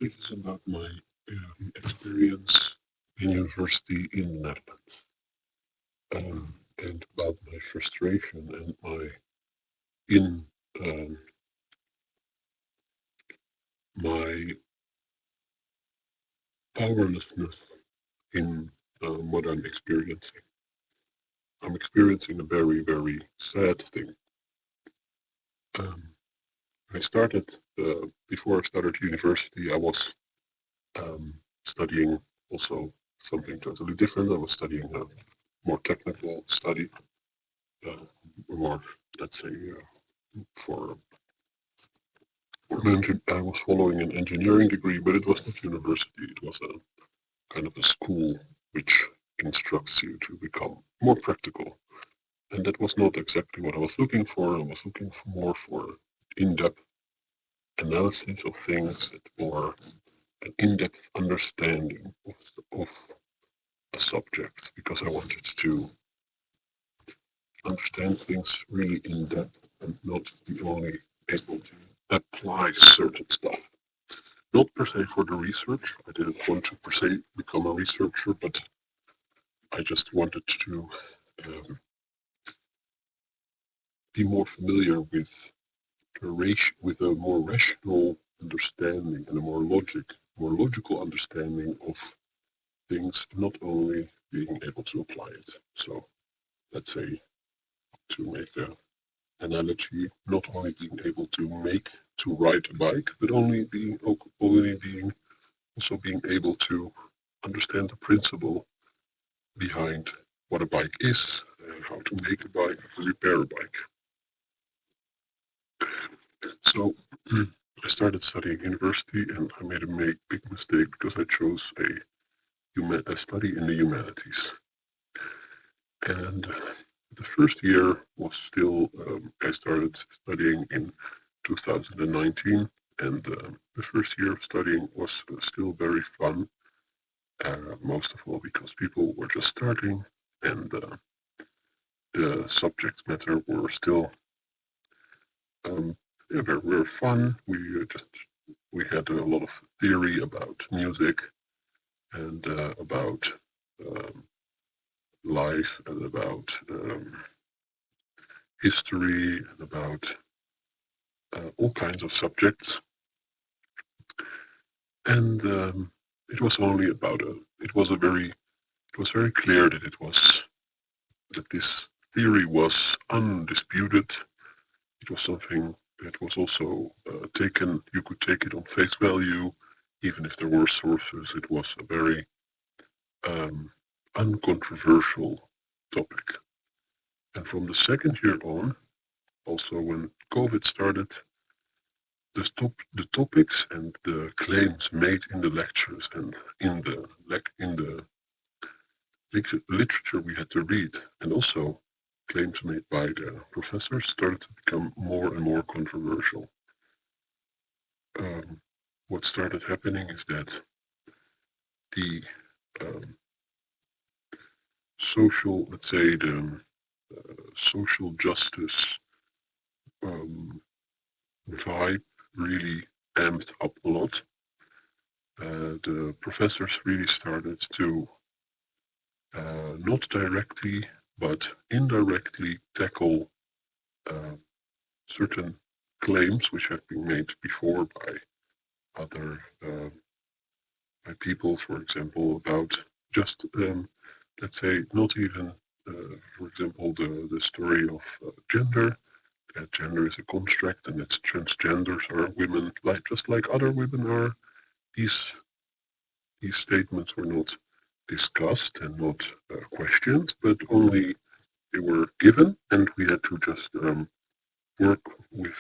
This is about my experience in university in the Netherlands, and about my frustration and in um, my powerlessness in what I'm experiencing. I'm experiencing a very, very sad thing. Um, I started before I started university. I was studying also something totally different. I was studying a more technical study, uh, more, let's say, for, I was following an engineering degree, but it was not university. It was a kind of a school which instructs you to become more practical. And that was not exactly what I was looking for. I was looking for more for in-depth analysis of things, or an in-depth understanding of a subject, because I wanted to understand things really in depth and not be only able to apply certain stuff. Not per se for the research. I didn't want to per se become a researcher, but I just wanted to um, be more familiar with with a more rational understanding and a more logical understanding of things, not only being able to apply it. So let's say, to make a analogy, not only being able to ride a bike, but only being also being able to understand the principle behind what a bike is, how to make a bike, how to repair a bike. So I started studying university, and I made a big mistake because I chose a study in the humanities. And the first year was still, I started studying in 2019, and the first year of studying was still very fun, most of all because people were just starting, and the subject matter were still yeah, very fun. We had a lot of theory about music and about um, life and about history and about all kinds of subjects. And it was only about it was very clear that that this theory was undisputed. It was something that was also you could take it on face value, even if there were sources. It was a very um, uncontroversial topic. And from the second year on, also when COVID started, the topics and the claims made in the lectures and in the literature we had to read, and also claims made by the professors, started to become more and more controversial. Um, what started happening is that the um, let's say the social justice um, vibe really amped up a lot. The professors really started to not directly but indirectly tackle uh, certain claims which have been made before by other by people, for example, about just let's say not even, for example, the story of gender. That gender is a construct, and that transgenders are women, just like other women are. These these statements were not discussed and not questioned, but only they were given, and we had to just work with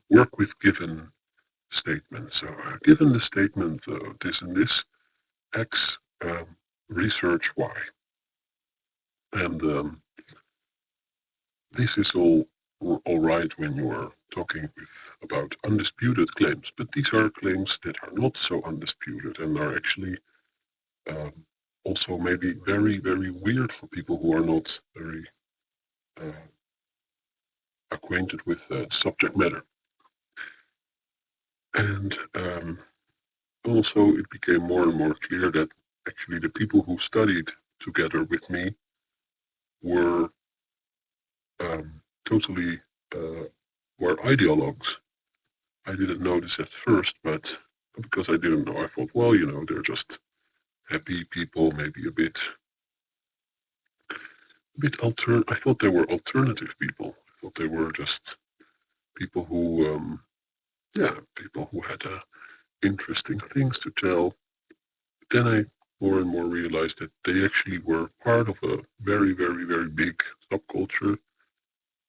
work with given statements. So, given the statement this and this, X, research Y, and this is all right when you are talking about undisputed claims, but these are claims that are not so undisputed and are actually um, also maybe very, very weird for people who are not very uh, acquainted with subject matter. And also it became more and more clear that actually the people who studied together with me were totally were ideologues. I didn't know this at first, but because I didn't know, I thought, well, they're just happy people, maybe I thought they were alternative people. I thought they were just people who, people who had interesting things to tell. Then I more and more realized that they actually were part of a very, very, very big subculture,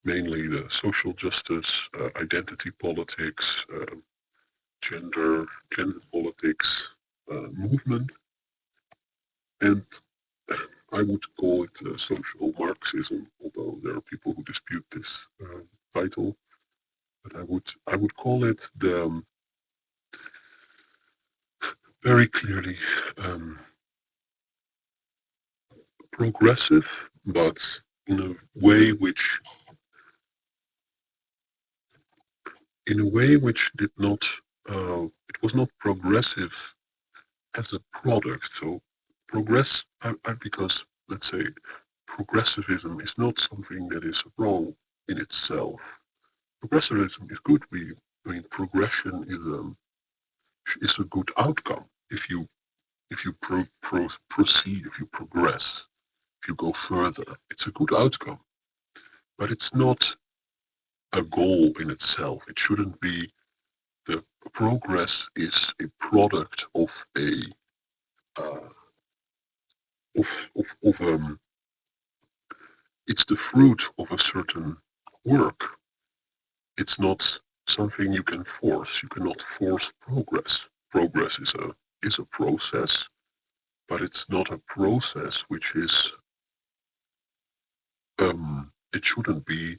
mainly the social justice, identity politics, gender politics movement, and I would call it social Marxism, although there are people who dispute this title. But I would call it the very clearly um, progressive, but in a way which did not it was not progressive as a product. So because let's say progressivism is not something that is wrong in itself. Progressivism is good. I mean, progression is a good outcome if you proceed, if you progress, if you go further. It's a good outcome, but it's not a goal in itself. It shouldn't be. The progress is a product of a uh, of it's the fruit of a certain work. It's not something you can force. You cannot force progress. Progress is a process, but it's not a process which is it shouldn't be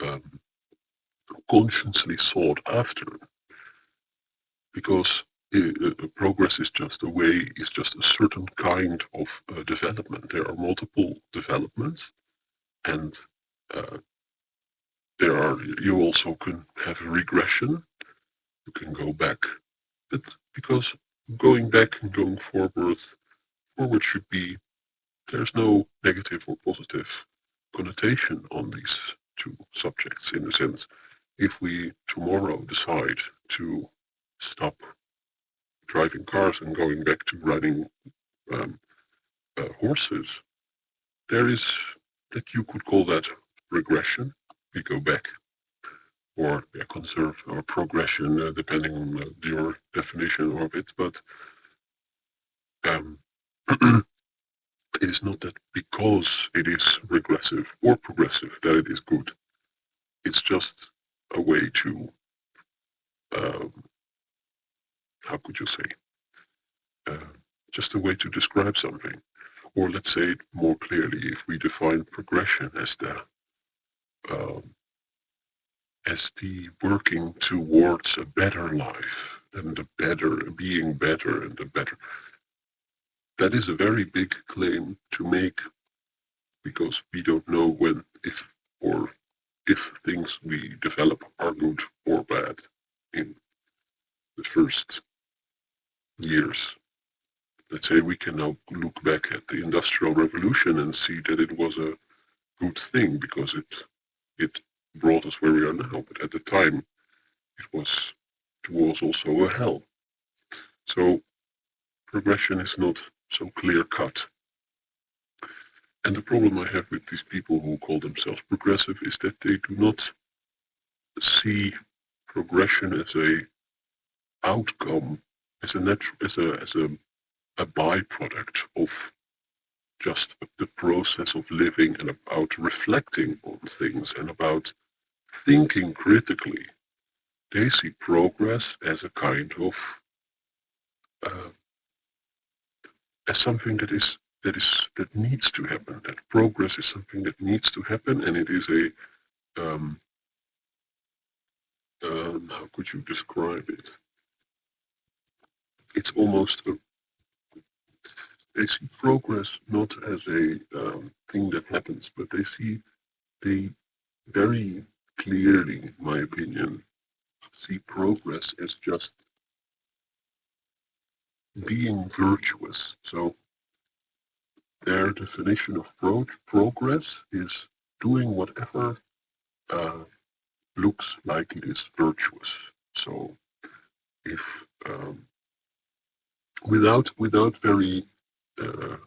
um, consciously sought after, because progress is just a certain kind of development. There are multiple developments, and uh, you also can have a regression. You can go back, but because going back and going forward should be, there's no negative or positive connotation on these two subjects. In a sense, if we tomorrow decide to stop driving cars and going back to riding um, horses, there is that you could call that regression. We go back, or conserve, or progression, depending on your definition of it. But um, it is not that because it is regressive or progressive that it is good. It's just a way to, um, how could you say, uh, just a way to describe something. Or let's say it more clearly, if we define progression um, as the working towards a better life and the better, being better and the better. That is a very big claim to make, because we don't know when, or if things we develop are good or bad in the first years. Let's say we can now look back at the Industrial Revolution and see that it was a good thing because it brought us where we are now. But at the time, it was also a hell. So progression is not so clear cut. And the problem I have with these people who call themselves progressive is that they do not see progression as a outcome, as a byproduct of just the process of living and about reflecting on things and about thinking critically. They see progress as a kind of uh, as something that needs to happen. That progress is something that needs to happen, and it is a how could you describe it? It's almost they see progress not as a thing that happens, but they very clearly, in my opinion, see progress as just being virtuous. So their definition of progress is doing whatever uh, looks like it is virtuous. So if without very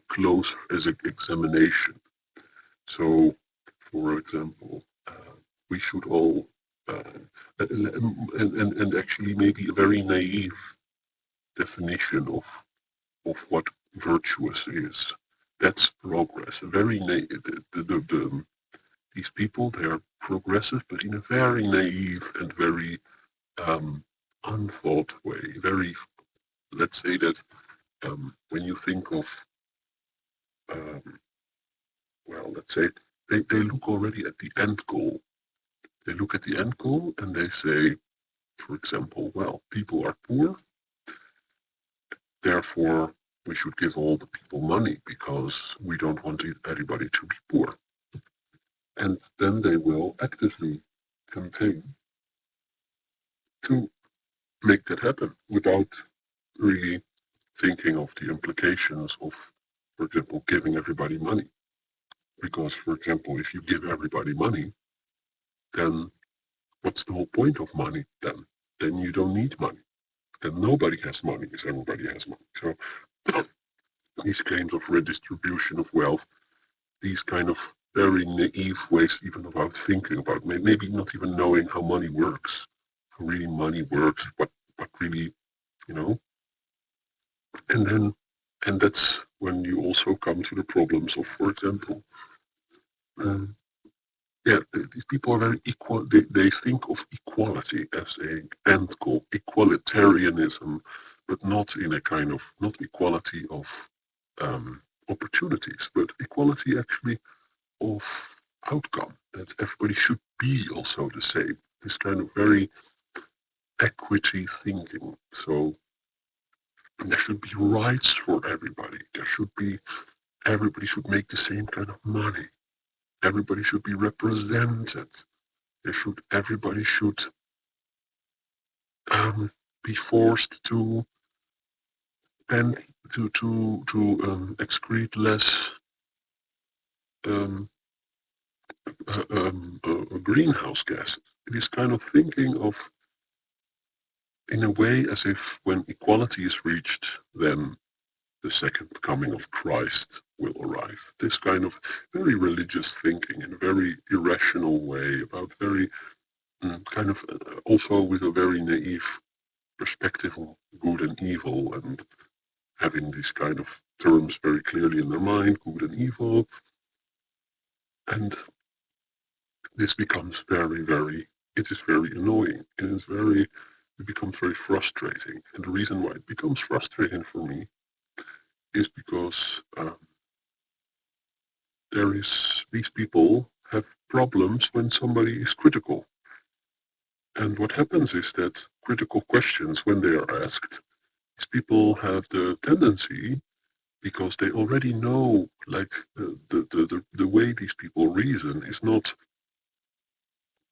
close as an examination. So, for example, we should all and actually maybe a very naive definition of what virtuous is. That's progress. A very these people, they are progressive, but in a very naive and very unthought way. Very, let's say that when you think of, um, well, let's say they look already at the end goal. They look at the end goal and they say, for example, well, people are poor, therefore we should give all the people money because we don't want anybody to be poor. And then they will actively campaign to make that happen without really thinking of the implications of, for example, giving everybody money. Because, for example, if you give everybody money, then what's the whole point of money then? Then you don't need money. Then nobody has money if everybody has money. So these claims of redistribution of wealth, these kind of very naive ways even about thinking about maybe not even knowing how money works, how really money works, what really, you know, and then and that's when you also come to the problems of, for example, um, yeah, these people are very equal. They think of equality as a end goal, equalitarianism, but not in a kind of, not equality of opportunities, but equality actually of outcome, that everybody should be also the same. This kind of very equity thinking. So there should be rights for everybody. There should be, everybody should make the same kind of money. Everybody should be represented. Everybody should be forced to and excrete less um, greenhouse gases. It is kind of thinking of, in a way, as if when equality is reached, then the second coming of Christ will arrive. This kind of very religious thinking in a very irrational way about very kind of also with a very naive perspective on good and evil and having these kind of terms very clearly in their mind, good and evil. And this becomes it is very annoying. It becomes very frustrating. And the reason why it becomes frustrating for me is because these people have problems when somebody is critical. And what happens is that critical questions, when they are asked, these people have the tendency, because they already know, like the way these people reason is not,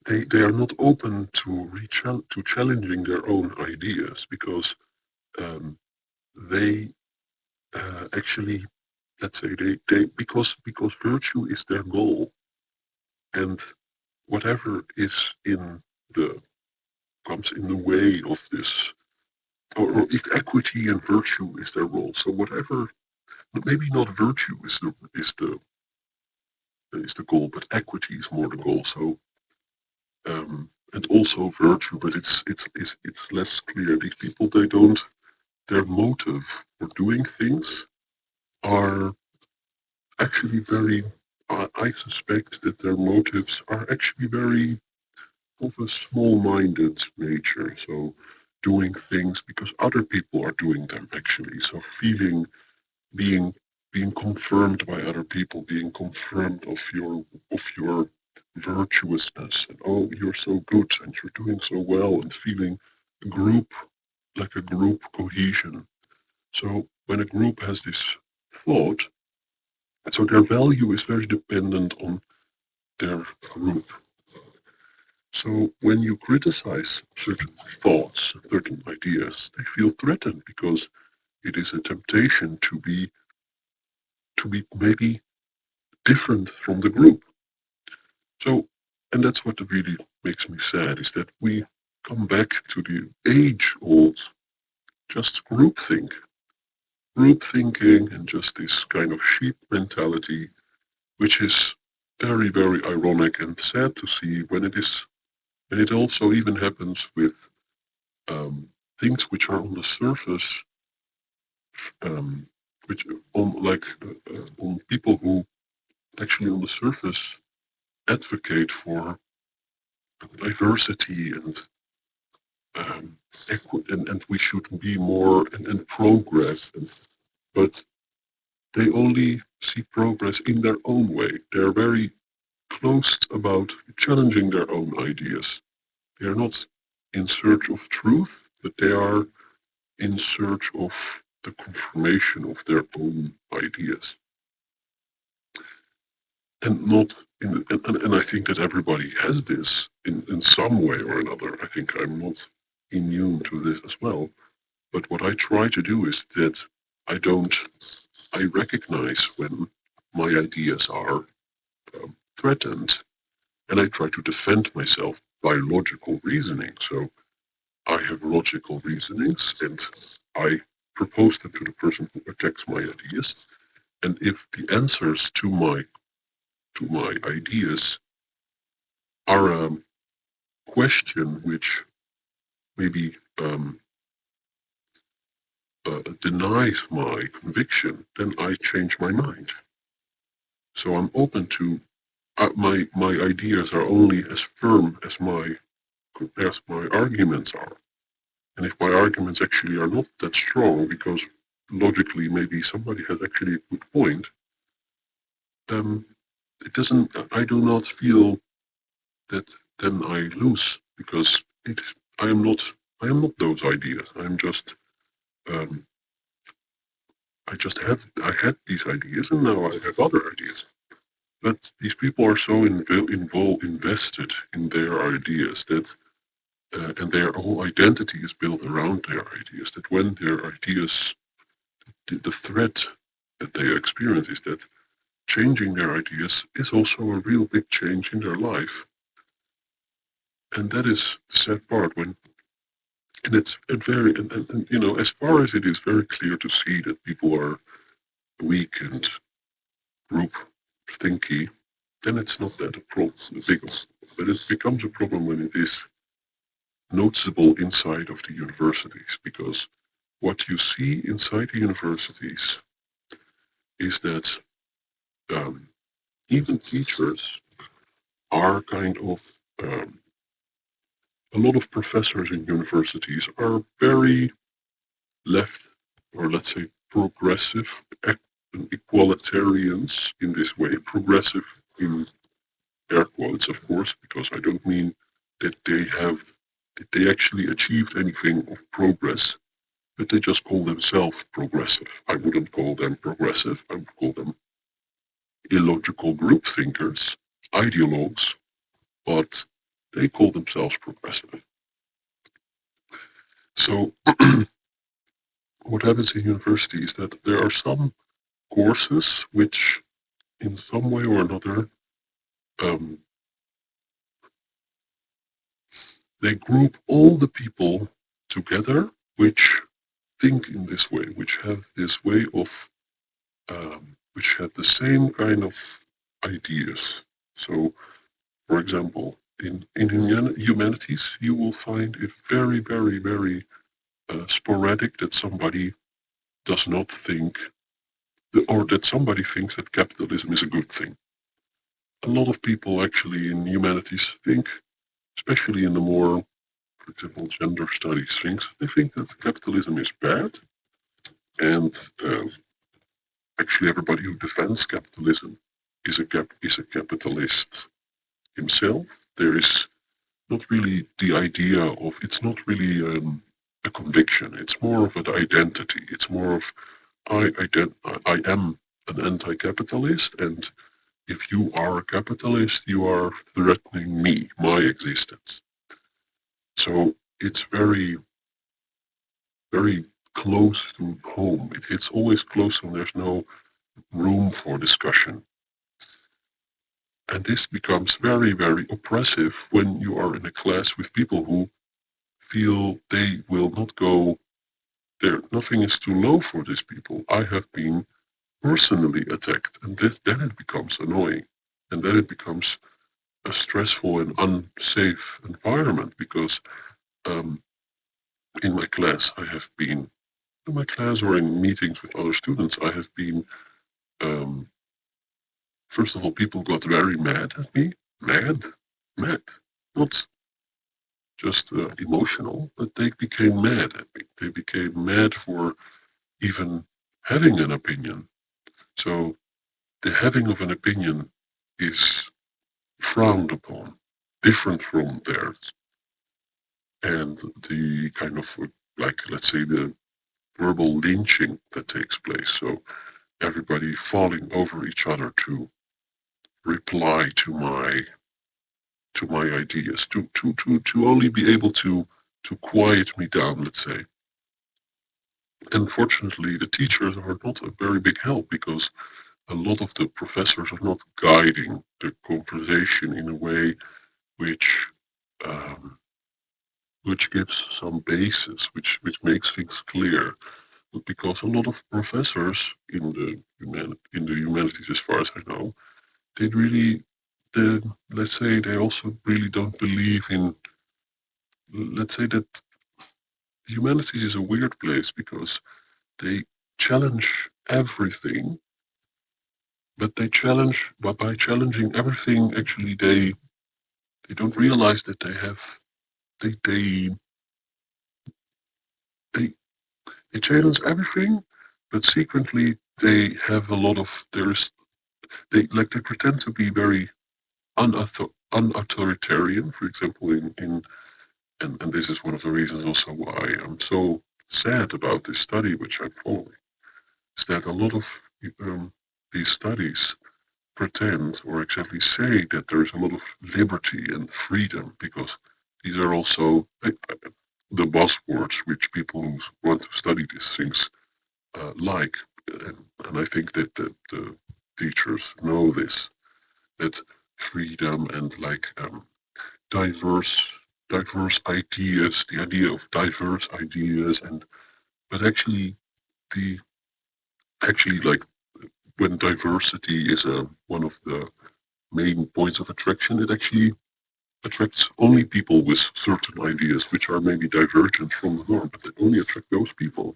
they are not open to challenging their own ideas, because they actually, let's say because virtue is their goal, and whatever is in the comes in the way of this, or if equity and virtue is their role. So whatever, maybe not virtue is the goal, but equity is more the goal. So and also virtue, but it's less clear. These people, they don't, their motive for doing things are actually very. I suspect that their motives are actually very of a small-minded nature. So doing things because other people are doing them actually. So feeling, being being confirmed by other people, being confirmed of your virtuousness, and oh, you're so good and you're doing so well, and feeling a group, like a group cohesion. So when a group has this thought, so their value is very dependent on their group. So when you criticize certain thoughts, certain ideas, they feel threatened because it is a temptation to be maybe different from the group. So, and that's what really makes me sad, is that we come back to the age-old just group thinking and just this kind of sheep mentality, which is very, very ironic and sad to see when it also even happens with um, things which are on the surface, um, which on people who actually on the surface advocate for diversity um, and we should be more and progress. But they only see progress in their own way. They're very closed about challenging their own ideas. They are not in search of truth, but they are in search of the confirmation of their own ideas. And not and I think that everybody has this in some way or another. I think I'm not immune to this as well. But what I try to do is that I don't, I recognize when my ideas are threatened, and I try to defend myself by logical reasoning. So I have logical reasonings and I propose them to the person who attacks my ideas. And if the answers to my ideas are a question which maybe denies my conviction, then I change my mind. So I'm open to my ideas are only as firm as my arguments are. And if my arguments actually are not that strong, because logically maybe somebody has actually a good point, then it doesn't. I do not feel that then I lose because I am not. I am not those ideas. I'm just. Um, I just have. I had these ideas, and now I have other ideas. But these people are so invested in their ideas that, and their whole identity is built around their ideas. That when their ideas, the threat that they experience is that changing their ideas is also a real big change in their life. And that is the sad part when, and it's a very, and, you know, as far as it is very clear to see that people are weak and group thinky, then it's not that a problem, a big one. But it becomes a problem when it is noticeable inside of the universities, because what you see inside the universities is that um, even teachers are kind of a lot of professors in universities are very left, or let's say progressive, equalitarians in this way, progressive in air quotes, of course, because I don't mean that that they actually achieved anything of progress, but they just call themselves progressive. I wouldn't call them progressive. I would call them illogical group thinkers, ideologues, but they call themselves progressive. So what happens in university is that there are some courses which in some way or another um, they group all the people together which think in this way, which have this way of which have the same kind of ideas. So for example, in humanities you will find it very, very, very sporadic that somebody does not think or that somebody thinks that capitalism is a good thing. A lot of people actually in humanities think, especially in the more, for example, gender studies things, they think that capitalism is bad, and actually everybody who defends capitalism is a capitalist himself. There is not really the idea of, it's not really a conviction, it's more of an identity. It's more of, I am an anti-capitalist, and if you are a capitalist, you are threatening me, my existence. So it's very, very close to home. It hits always close when there's no room for discussion. And this becomes very, very oppressive when you are in a class with people who feel they will not go there. Nothing is too low for these people. I have been personally attacked, and then it becomes annoying. And then it becomes a stressful and unsafe environment because um, in my class, in my class or in meetings with other students, I have been, um, first of all, people got very mad at me. Mad? Mad. Not just emotional, but they became mad at me. They became mad for even having an opinion. So the having of an opinion is frowned upon, different from theirs. And the kind of, like, let's say, the verbal lynching that takes place. So everybody falling over each other to reply to my ideas, to only be able to quiet me down, let's say. Unfortunately, the teachers are not a very big help because a lot of the professors are not guiding the conversation in a way which um, which gives some basis, which makes things clear. Because a lot of professors in the humanities, as far as I know, they really, let's say, they also really don't believe in. Let's say that humanities is a weird place because they challenge everything, but by challenging everything, actually they don't realize that they they they, they challenge everything, but secretly they have a lot of they pretend to be very unauthoritarian. For example, in and this is one of the reasons also why I'm so sad about this study which I'm following, is that a lot of um, these studies pretend or exactly say that there is a lot of liberty and freedom because these are also the buzzwords which people who want to study these things like. And I think that the teachers know this, that freedom and like diverse diverse ideas, the idea of diverse ideas, and but the actually like when diversity is one of the main points of attraction, it actually attracts only people with certain ideas which are maybe divergent from the norm, but they only attract those people.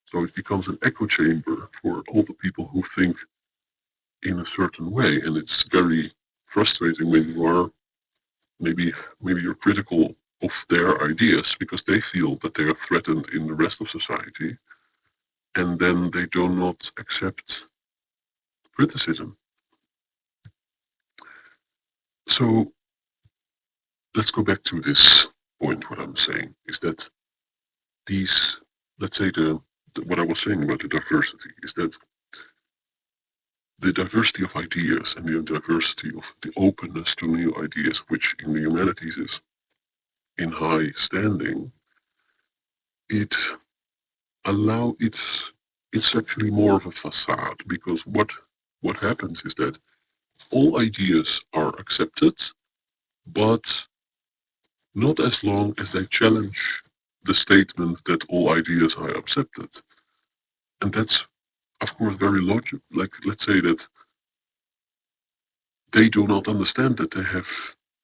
So it becomes an echo chamber for all the people who think in a certain way, and it's very frustrating when you are maybe you're critical of their ideas because they feel that they are threatened in the rest of society, and then they do not accept criticism. So let's go back to this point. What I'm saying is that these, let's say what I was saying about the diversity is that the diversity of ideas and the diversity of the openness to new ideas, which in the humanities is in high standing, it it's actually more of a facade because what happens is that all ideas are accepted, but not as long as they challenge the statement that all ideas are accepted. And that's of course very logical. Like let's say that they do not understand that they have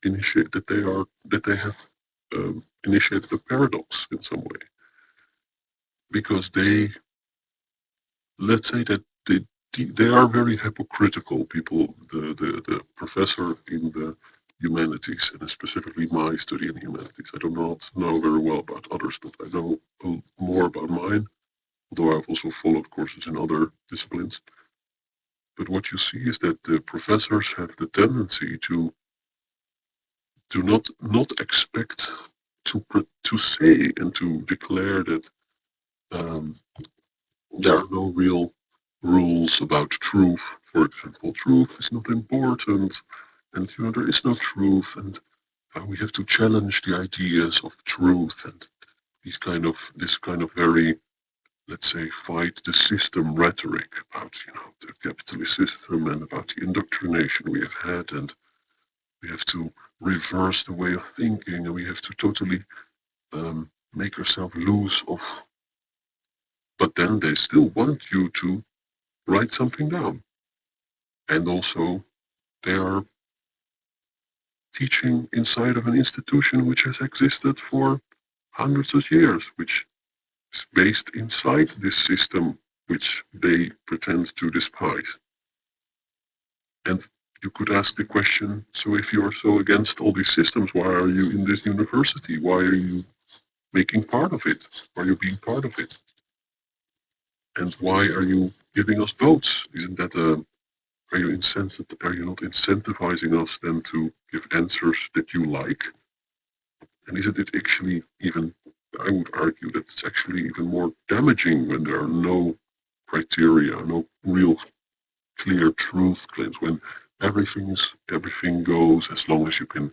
that they have initiated a paradox in some way because they let's say that they are very hypocritical people. The professor in the humanities, and specifically my study in humanities. I do not know very well about others, but I know more about mine, although I've also followed courses in other disciplines. But what you see is that the professors have the tendency to not expect to say and to declare that um, there are no real rules about truth. For example, truth is not important, and there is no truth, and we have to challenge the ideas of truth and this kind of very let's say, fight the system rhetoric about, the capitalist system and about the indoctrination we have had, and we have to reverse the way of thinking, and we have to totally make ourselves loose of. But then they still want you to write something down. And also, they are teaching inside of an institution which has existed for hundreds of years, which is based inside this system which they pretend to despise. And you could ask the question, so if you are so against all these systems, why are you in this university? Why are you making part of it? Why are you being part of it? And why are you giving us votes? Isn't that are you are you not incentivizing us then to give answers that you like? And isn't it actually even, I would argue that it's actually even more damaging when there are no criteria, no real clear truth claims, when everything goes as long as you can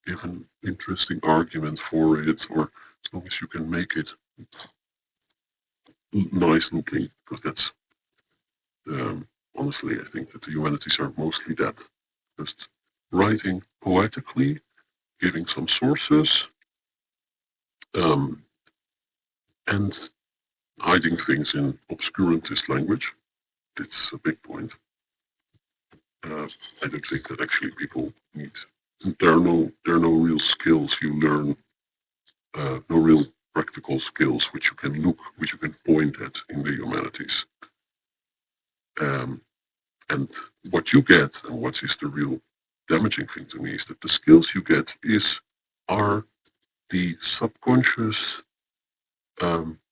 give an interesting argument for it, or as long as you can make it nice and clean, because that's honestly, I think that the humanities are mostly that, just writing poetically, giving some sources, um, and hiding things in obscurantist language. That's a big point. I don't think that actually people need. There are no real skills you learn, no real practical skills which you can point at in the humanities. Um, and what you get, and what is the real damaging thing to me, is that the skills you get are the subconscious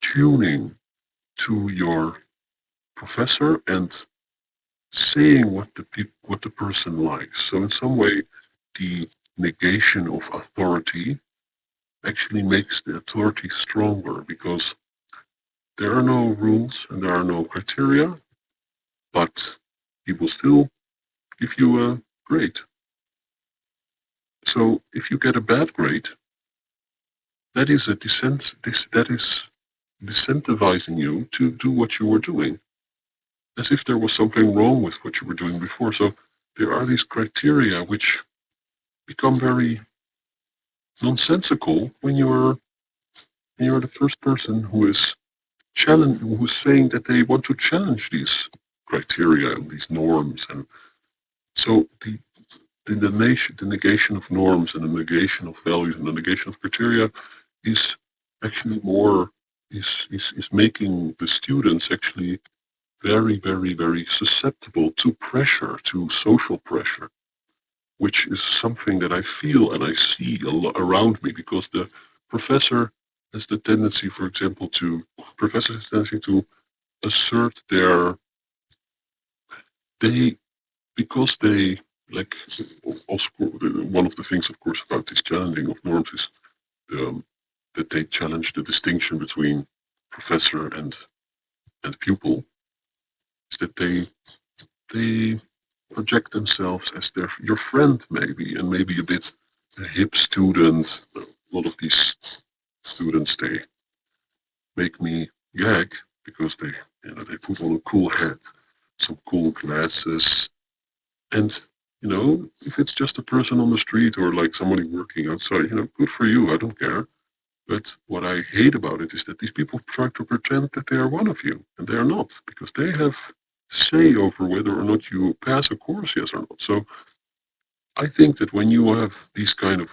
tuning to your professor and saying what the person likes. So in some way, the negation of authority actually makes the authority stronger, because there are no rules and there are no criteria, but he will still give you a grade. So if you get a bad grade, that is that is disincentivizing you to do what you were doing, as if there was something wrong with what you were doing before. So there are these criteria which become very nonsensical when you're the first person who's saying that they want to challenge these criteria and these norms. And so the negation of norms and the negation of values and the negation of criteria is actually is making the students actually very, very, very susceptible to pressure, to social pressure, which is something that I feel and I see a lot around me, because the professor has the tendency, for example, professors has the tendency to assert they, because they, like, also, one of the things, of course, about this challenging of norms is um, that they challenge the distinction between professor and pupil, is that they project themselves as your friend, maybe, and maybe a bit a hip student. A lot of these students, they make me gag because they put on a cool hat, some cool glasses, and if it's just a person on the street or like somebody working outside, good for you, I don't care. But what I hate about it is that these people try to pretend that they are one of you, and they are not, because they have say over whether or not you pass a course, yes or not. So I think that when you have these kind of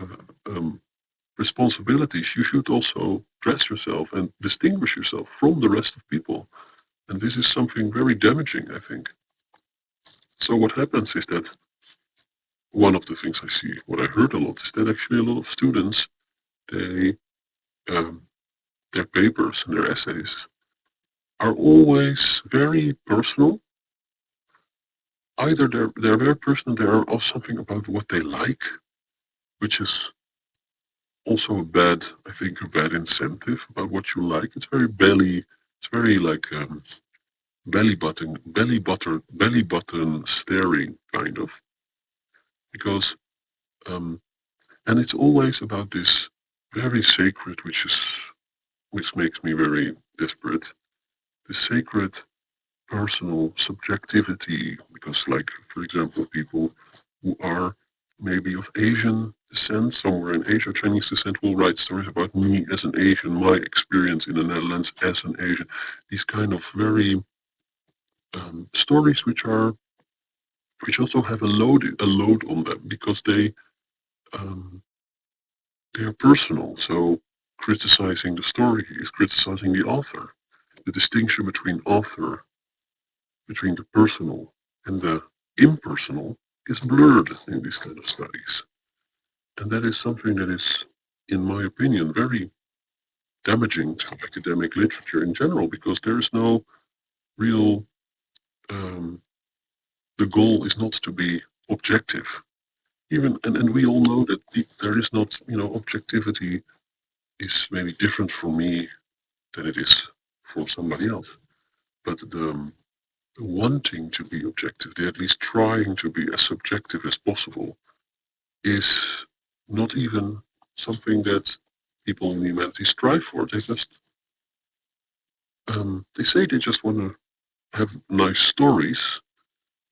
responsibilities, you should also dress yourself and distinguish yourself from the rest of people. And this is something very damaging, I think. So what happens is that one of the things I see, what I heard a lot, is that actually a lot of students, they um, their papers and their essays are always very personal. Either they're very personal, they are also something about what they like, which is also I think a bad incentive about what you like. It's very like belly button staring kind of, because and it's always about this very sacred, which makes me very desperate. the sacred personal subjectivity, because like, for example, people who are maybe of Asian descent, somewhere in Asia, Chinese descent, will write stories about me as an Asian, my experience in the Netherlands as an Asian. These kind of very stories which also have a load on them because um, they are personal. So criticizing the story is criticizing the author. The distinction between the personal and the impersonal is blurred in these kind of studies. And that is something that is, in my opinion, very damaging to academic literature in general, because there is no real, um, the goal is not to be objective. And we all know that there is not, objectivity is maybe different for me than it is for somebody else. But the wanting to be objective, the at least trying to be as subjective as possible, is not even something that people in humanity strive for. They say they just want to have nice stories,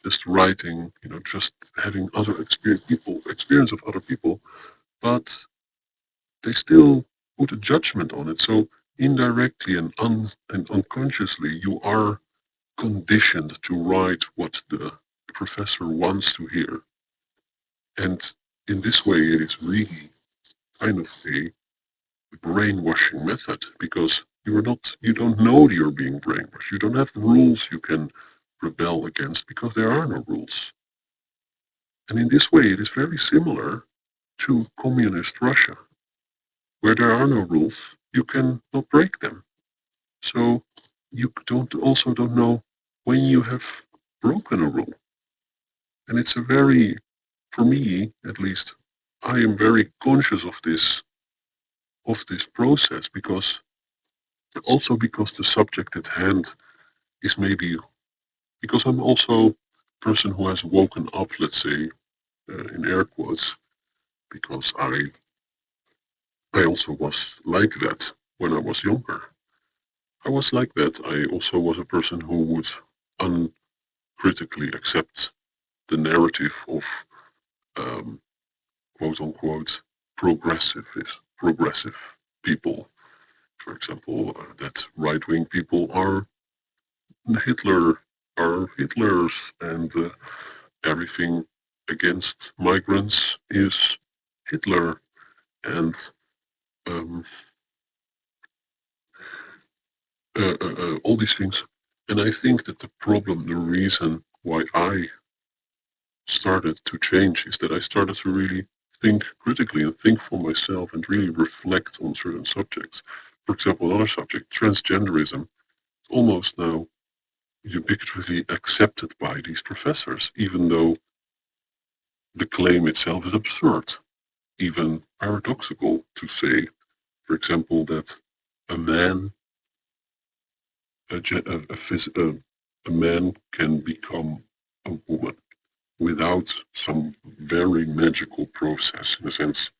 just writing, just having other experience of other people, but they still put a judgment on it. So indirectly and unconsciously, you are conditioned to write what the professor wants to hear. And in this way, it is really kind of a brainwashing method, because you don't know you're being brainwashed. You don't have rules you can rebel against because there are no rules. And in this way, it is very similar to communist Russia, where there are no rules, you cannot break them. So you don't know when you have broken a rule. And it's a very, for me at least, I am very conscious of this process, because because the subject at hand is maybe, because I'm also a person who has woken up, let's say, in air quotes, because I also was like that when I was younger. I was like that. I also was a person who would uncritically accept the narrative of um, quote unquote progressive people. For example, that right-wing people are Hitler, are Hitlers, and everything against migrants is Hitler, and um, all these things. And I think that the reason why I started to change is that I started to really think critically and think for myself and really reflect on certain subjects. For example, another subject, transgenderism, almost now ubiquitously accepted by these professors, even though the claim itself is absurd, even paradoxical to say, for example, that a man, a man can become a woman without some very magical process. In a sense,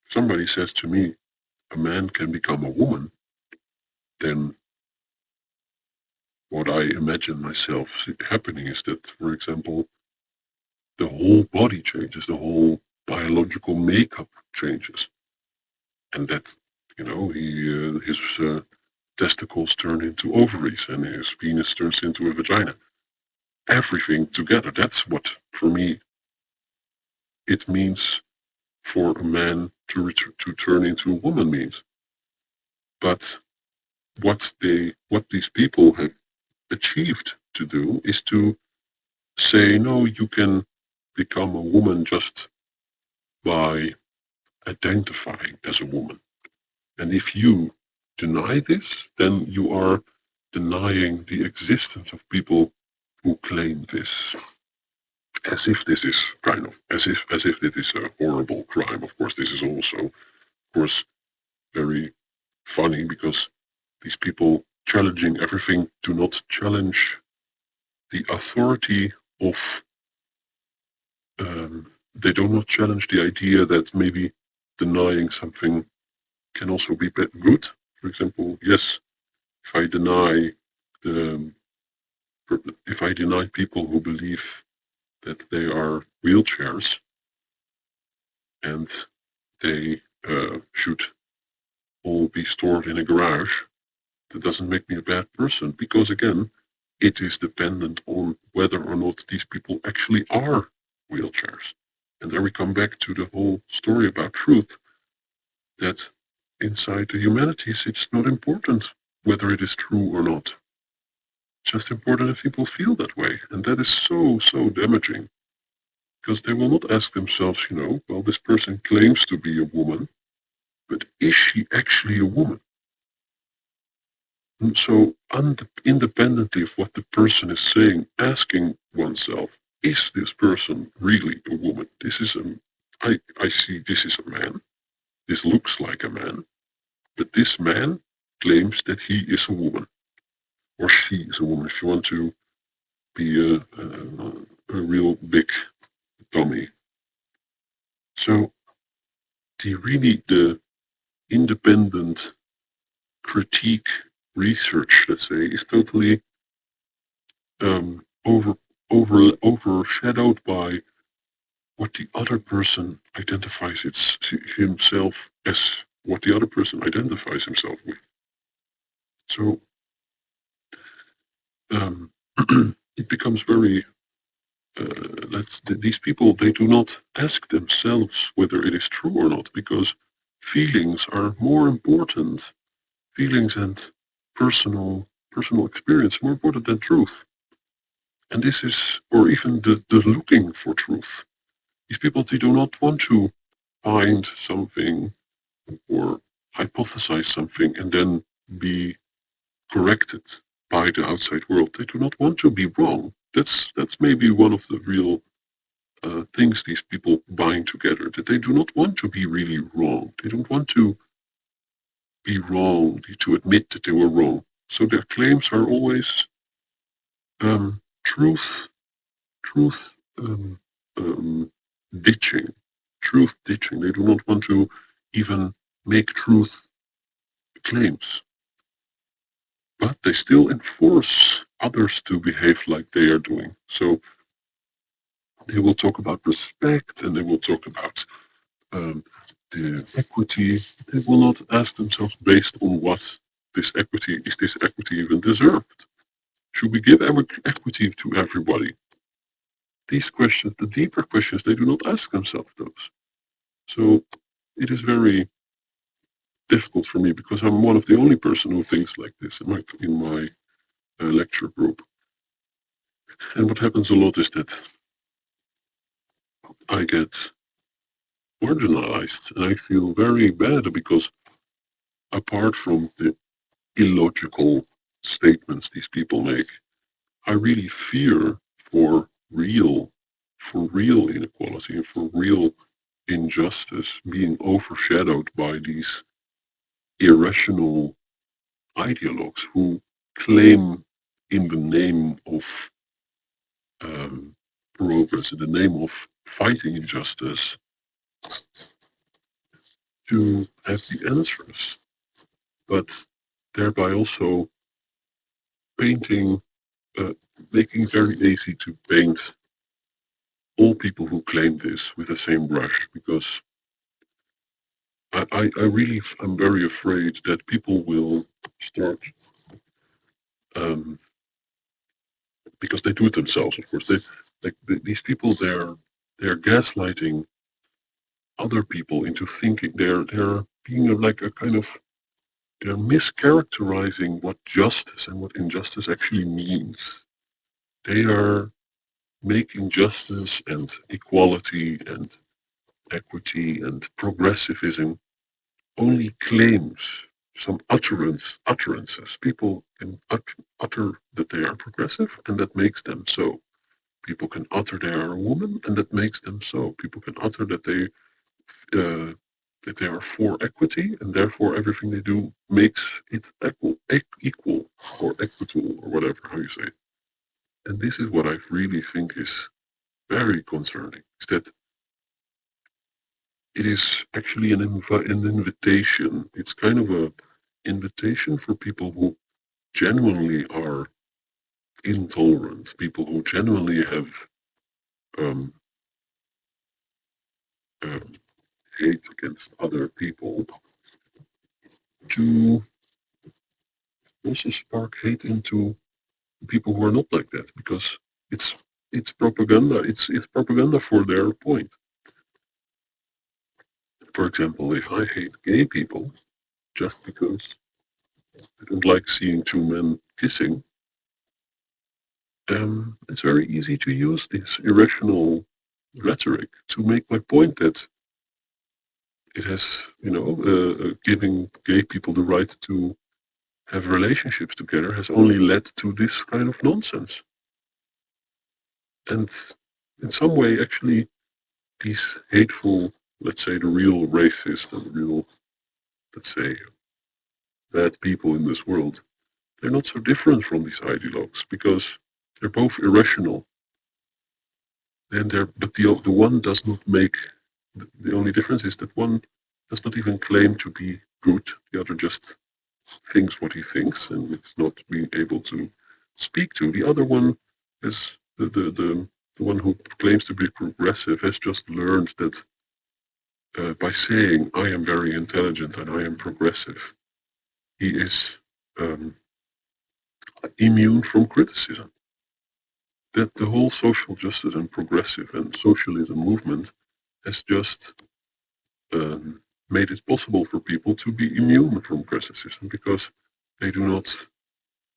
if somebody says to me, a man can become a woman, then what I imagine myself happening is that, for example, the whole body changes, the whole biological makeup changes, and that, his testicles turn into ovaries and his penis turns into a vagina. Everything together. That's what, for me, it means for a man to turn into a woman means. But what these people have achieved to do is to say, no, you can become a woman just by identifying as a woman. And if you deny this, then you are denying the existence of people who claim this, as if this is as if this is a horrible crime. Of course, this is also, of course, very funny, because these people challenging everything do not challenge the authority of, they do not challenge the idea that maybe denying something can also be good. For example, yes, if I deny the, if I deny people who believe that they are wheelchairs and they should all be stored in a garage, that doesn't make me a bad person, because again, it is dependent on whether or not these people actually are wheelchairs. And there we come back to the whole story about truth, that inside the humanities, it's not important whether it is true or not. It's just important that people feel that way. And that is so, so damaging, because they will not ask themselves, well, this person claims to be a woman, but is she actually a woman? And so independently of what the person is saying, asking oneself, is this person really a woman? I see this is a man. This looks like a man. But this man claims that he is a woman. Or she is a woman, if you want to be a real big dummy. So the independent critique research, let's say, is totally overshadowed by what the other person identifies himself as, what the other person identifies himself with. So it becomes very, these people, they do not ask themselves whether it is true or not, because feelings are more important, feelings and personal experience more important than truth. And this is, or even the looking for truth. These people, they do not want to find something or hypothesize something and then be corrected by the outside world. They do not want to be wrong. That's maybe one of the real things these people bind together, that they do not want to be really wrong. They don't want to be wrong, to admit that they were wrong. So their claims are always truth truth um, um, ditching, truth ditching. They do not want to even make truth claims, but they still enforce others to behave like they are doing. So they will talk about respect and they will talk about um, the equity. They will not ask themselves based on what this equity even deserved? Should we give equity to everybody? These questions, the deeper questions, they do not ask themselves those. So it is very difficult for me because I'm one of the only person who thinks like this in my lecture group. And what happens a lot is that I get marginalized and I feel very bad because apart from the illogical statements these people make, I really fear for real, for real inequality and for real injustice being overshadowed by these irrational ideologues who claim in the name of progress, in the name of fighting injustice, to have the answers, but thereby also painting, uh, making it very easy to paint all people who claim this with the same brush, because I really am very afraid that people will start, um, because they do it themselves, of course. These people, they're gaslighting other people into thinking they're being like a kind of, they're mischaracterizing what justice and what injustice actually means. They are making justice and equality and equity and progressivism only claims, some utterances. People can utter that they are progressive and that makes them so. People can utter they are a woman and that makes them so. People can utter uh, that they are for equity and therefore everything they do makes it equal or equitable or whatever, how you say it. And this is what I really think is very concerning, is that it is actually an invitation. It's kind of a invitation for people who genuinely are intolerant, people who genuinely have um, um, hate against other people, to also spark hate into people who are not like that, because it's it's propaganda. It's propaganda for their point. For example, if I hate gay people just because I don't like seeing two men kissing, it's very easy to use this irrational rhetoric to make my point that it has, giving gay people the right to have relationships together has only led to this kind of nonsense. And in some way, actually, these hateful, let's say, the real racist and the real, let's say, bad people in this world, they're not so different from these ideologues because they're both irrational. And but the one does not make, the only difference is that one does not even claim to be good. The other just thinks what he thinks and is not being able to speak to. The other one is the one who claims to be progressive has just learned that by saying I am very intelligent and I am progressive, he is um, immune from criticism. That the whole social justice and progressive and socialism movement has just made it possible for people to be immune from criticism because they do not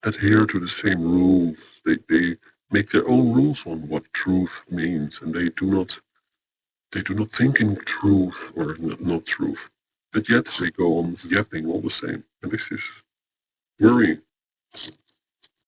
adhere to the same rules. They make their own rules on what truth means, and they do not think in truth or not truth. But yet they go on yapping all the same, and this is worrying.